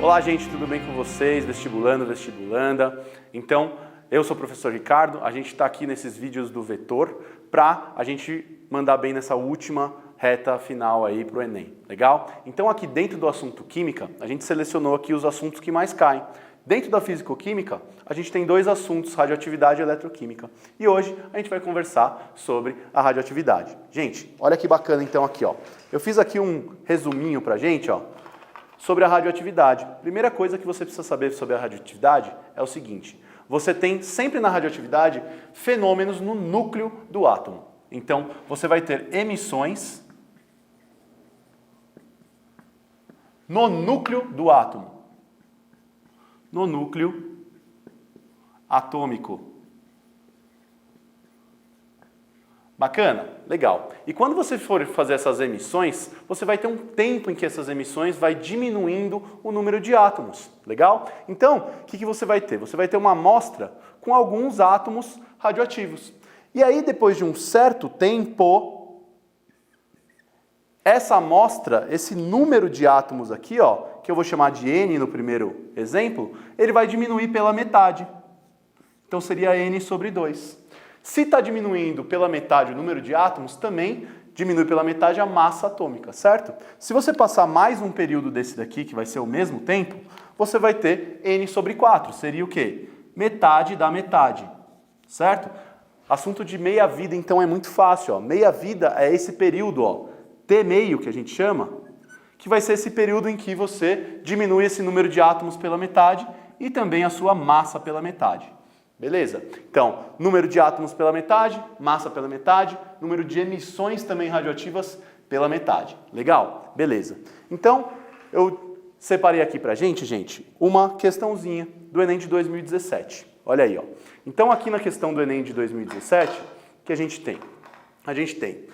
Olá, gente, tudo bem com vocês? Vestibulando, vestibulanda. Então, eu sou o professor Ricardo, a gente está aqui nesses vídeos do Vetor para a gente mandar bem nessa última reta final aí para o Enem, legal? Então aqui dentro do assunto Química, a gente selecionou aqui os assuntos que mais caem. Dentro da Físico-Química, a gente tem dois assuntos, radioatividade e eletroquímica. E hoje a gente vai conversar sobre a radioatividade. Gente, olha que bacana então aqui, ó. Eu fiz aqui um resuminho pra gente, ó, sobre a radioatividade. Primeira coisa que você precisa saber sobre a radioatividade é o seguinte: você tem sempre na radioatividade fenômenos no núcleo do átomo. Então, você vai ter emissões no núcleo do átomo. No núcleo atômico. Bacana? Legal. E quando você for fazer essas emissões, você vai ter um tempo em que essas emissões vai diminuindo o número de átomos. Legal? Então, o que você vai ter? Você vai ter uma amostra com alguns átomos radioativos. E aí, depois de um certo tempo, essa amostra, esse número de átomos aqui, ó, que eu vou chamar de N no primeiro exemplo, ele vai diminuir pela metade. Então seria N sobre 2. Se está diminuindo pela metade o número de átomos, também diminui pela metade a massa atômica, certo? Se você passar mais um período desse daqui, que vai ser o mesmo tempo, você vai ter N sobre 4. Seria o quê? Metade da metade, certo? Assunto de meia-vida, então, é muito fácil, ó. Meia-vida é esse período, ó, T meio, que a gente chama, que vai ser esse período em que você diminui esse número de átomos pela metade e também a sua massa pela metade. Beleza? Então, número de átomos pela metade, massa pela metade, número de emissões também radioativas pela metade. Legal? Beleza. Então, eu separei aqui pra gente, uma questãozinha do Enem de 2017. Olha aí, ó. Então, aqui na questão do Enem de 2017, o que a gente tem? A gente tem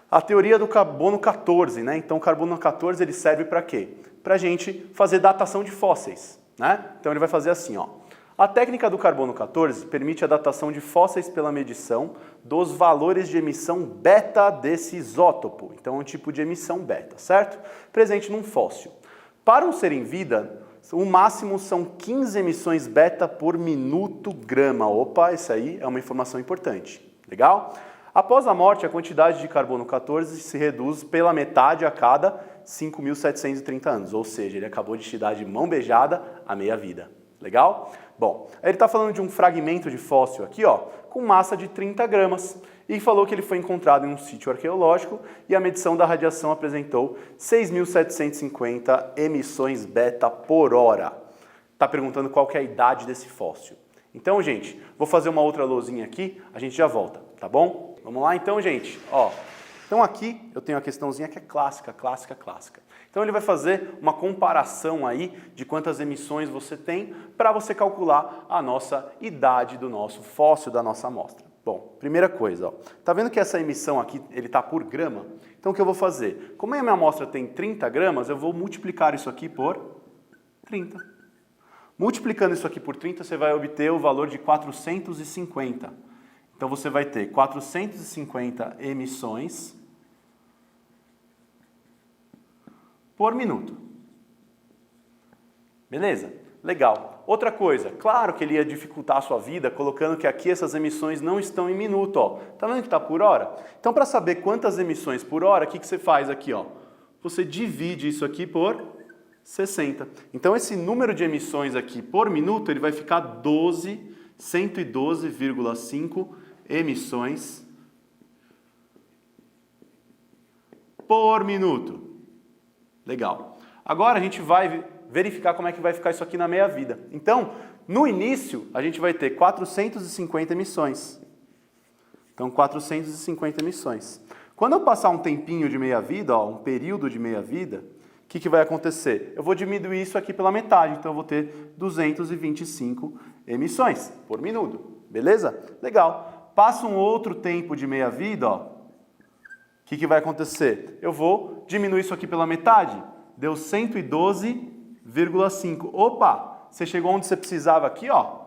a teoria do carbono 14, né? Então, o carbono 14 ele serve para quê? Para a gente fazer datação de fósseis, né? Então, ele vai fazer assim, ó. A técnica do carbono 14 permite a datação de fósseis pela medição dos valores de emissão beta desse isótopo. Então, é um tipo de emissão beta, certo? Presente num fóssil. Para um ser em vida, o máximo são 15 emissões beta por minuto grama. Opa, isso aí é uma informação importante. Legal? Após a morte, a quantidade de carbono 14 se reduz pela metade a cada 5.730 anos. Ou seja, ele acabou de te dar de mão beijada a meia vida. Legal? Bom, ele está falando de um fragmento de fóssil aqui, ó, com massa de 30 gramas. E falou que ele foi encontrado em um sítio arqueológico e a medição da radiação apresentou 6.750 emissões beta por hora. Está perguntando qual que é a idade desse fóssil. Então, gente, vou fazer uma outra lousinha aqui, a gente já volta, tá bom? Vamos lá então, gente? Ó, então aqui eu tenho a questãozinha que é clássica. Então ele vai fazer uma comparação aí de quantas emissões você tem para você calcular a nossa idade do nosso fóssil, da nossa amostra. Bom, primeira coisa, ó, tá vendo que essa emissão aqui, ele tá por grama? Então o que eu vou fazer? Como a minha amostra tem 30 gramas, eu vou multiplicar isso aqui por 30. Multiplicando isso aqui por 30, você vai obter o valor de 450. Então você vai ter 450 emissões por minuto. Beleza? Legal. Outra coisa, claro que ele ia dificultar a sua vida colocando que aqui essas emissões não estão em minuto, ó. Tá vendo que está por hora? Então, para saber quantas emissões por hora, o que você faz aqui, ó? Você divide isso aqui por 60. Então, esse número de emissões aqui por minuto, ele vai ficar 112,5 emissões por minuto. Legal. Agora a gente vai verificar como é que vai ficar isso aqui na meia-vida. Então, no início, a gente vai ter 450 emissões. Então, 450 emissões. Quando eu passar um tempinho de meia-vida, um período de meia-vida, o que vai acontecer? Eu vou diminuir isso aqui pela metade, então eu vou ter 225 emissões por minuto. Beleza? Legal. Passa um outro tempo de meia-vida, ó. O que vai acontecer? Eu vou diminuir isso aqui pela metade. Deu 112,5. Opa! Você chegou onde você precisava aqui, ó.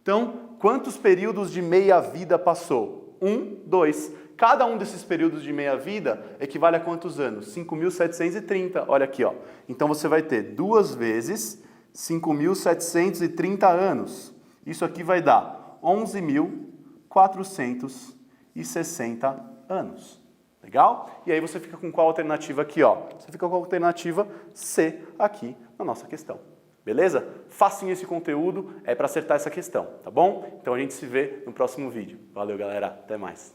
Então, quantos períodos de meia-vida passou? 1, 2. Cada um desses períodos de meia-vida equivale a quantos anos? 5.730, olha aqui, ó. Então você vai ter 2 vezes 5.730 anos. Isso aqui vai dar 11.460 anos. Legal? E aí você fica com qual alternativa aqui, ó? Você fica com a alternativa C aqui na nossa questão. Beleza? Facinho esse conteúdo, é para acertar essa questão, tá bom? Então a gente se vê no próximo vídeo. Valeu, galera. Até mais.